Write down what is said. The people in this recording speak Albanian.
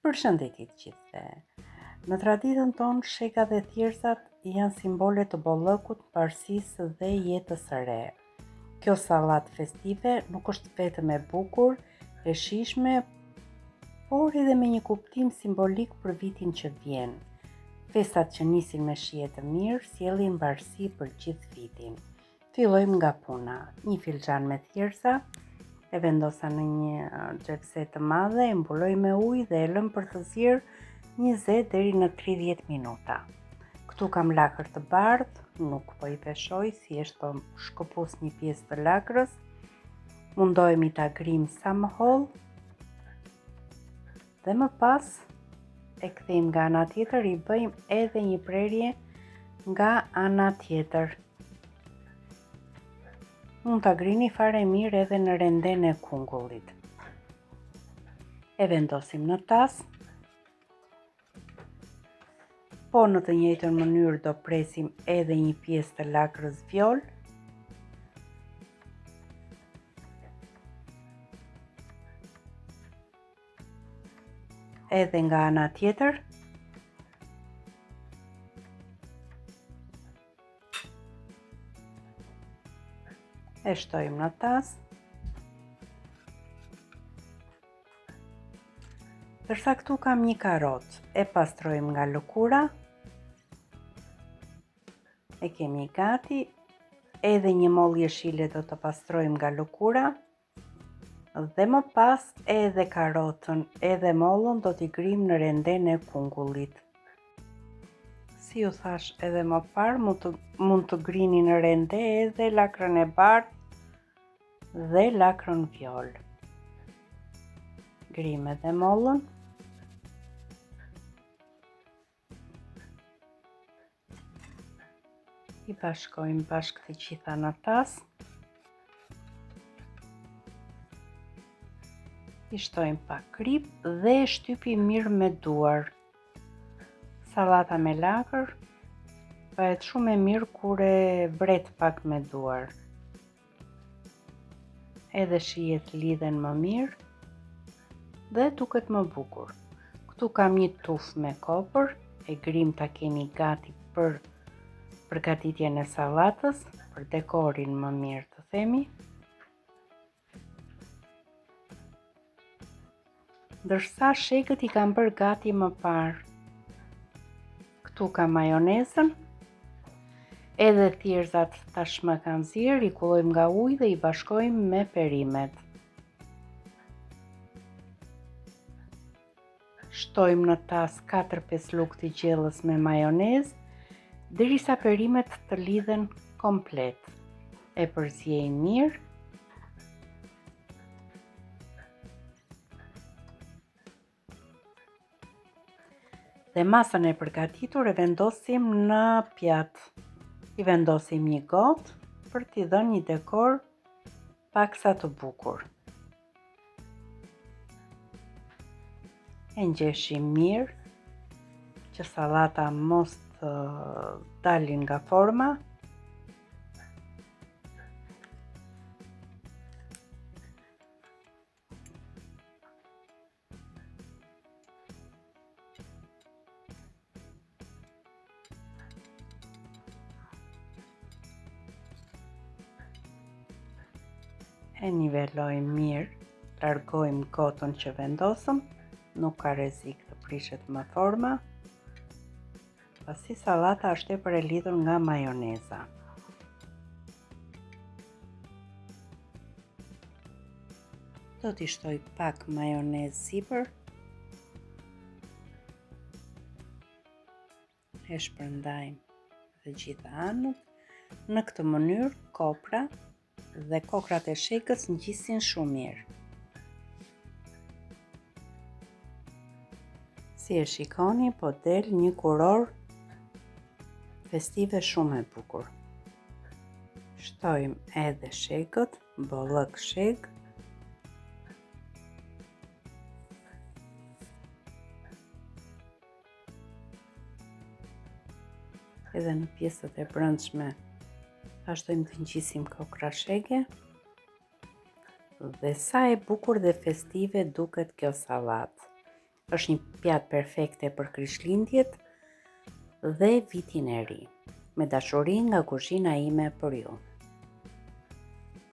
Përshëndetje të gjithëve. Në traditën tonë, shega dhe thjerëzat janë simbole të bollëkut, parësisë dhe jetës së re. Kjo sallatë festive nuk është vetëm e bukur, e shijshme, por edhe me një kuptim simbolik për vitin që vjen. Festat që nisin me shije të mirë sjellin mbarësi për gjithë vitin. Fillojmë nga puna. Një filxhan me thjerëza, e vendosa në një xhepse të madhe, e mbuloj me ujë dhe e lëm për të zier 20 deri në 30 minuta. Këtu kam lakër të bardhë, nuk po I peshoj, thjesht po shkëpus një pjesë të lakrës. Mundohemi ta grim sa më hollë dhe më pas e kthejmë nga ana tjetër, I bëjmë edhe një prerje nga ana tjetër. Mund ta grini fare mirë edhe në renden e kungullit. E vendosim në tas. Po në të njëjtën mënyrë do presim edhe një pjesë të lakrës vjol. Edhe nga ana tjetër. E shtojmë në tas. Dërsa këtu kam një karot, e pastrojmë nga lëkura. E kemi gati, edhe një mollë jeshile do të pastrojmë nga lëkura. Dhe më pas edhe karotën, edhe mollën do t'i grim në renden e kungullit. Si ju thash edhe më parë, mund të grini në rende edhe lakrën e bardhë dhe lakrën vjol. Grim edhe mollën. I bashkojmë bashkë të gjitha në tas. I shtojmë pak krip dhe e shtypim mirë me duar. Sallata me lakër bëhet shumë e mirë kur e vret pak me duar. Edhe shijet lidhen më mirë dhe duket më bukur. Këtu kam një tufë me kopër, e grim ta kemi gati për përgatitjen e sallatës, për dekorin më mirë të themi. Ndërsa shegët I kam bërë gati më parë. Këtu kam majonezën, edhe thjerëzat tashmë kanë zier, I kullojmë nga ujë dhe I bashkojmë me perimet. Shtojmë në tas 4-5 lugë të gjellës me majonezë, derisa perimet të lidhen komplet. E përziejmë mirë. Dhe masën e përgatitur e vendosim në pjatë. I vendosim një gotë për t'i dhënë një dekor paksa të bukur. E ngjeshim mirë që sallata mos të dalin nga forma. E nivelojmë mirë, largojmë gotën që vendosëm, nuk ka rrezik të prishet më forma. Pasi sallata është tepër e lidhur nga majoneza. Do t'i shtoj pak majonezë sipër. E shpërndajmë të gjitha anët. Në këtë mënyrë kopra dhe kokrat e shegës ngjisin shumë mirë. Si e shikoni, po del një kuror festive shumë e bukur. Shtojmë edhe shegët, bollëk sheg. Edhe në pjesët e brendshme vazhdojmë të ngjisim kokra shege. Dhe sa e bukur dhe festive duket kjo sallatë. Është një pjatë perfekte për Krishtlindjet dhe vitin e ri. Me dashuri nga kuzhina ime për ju.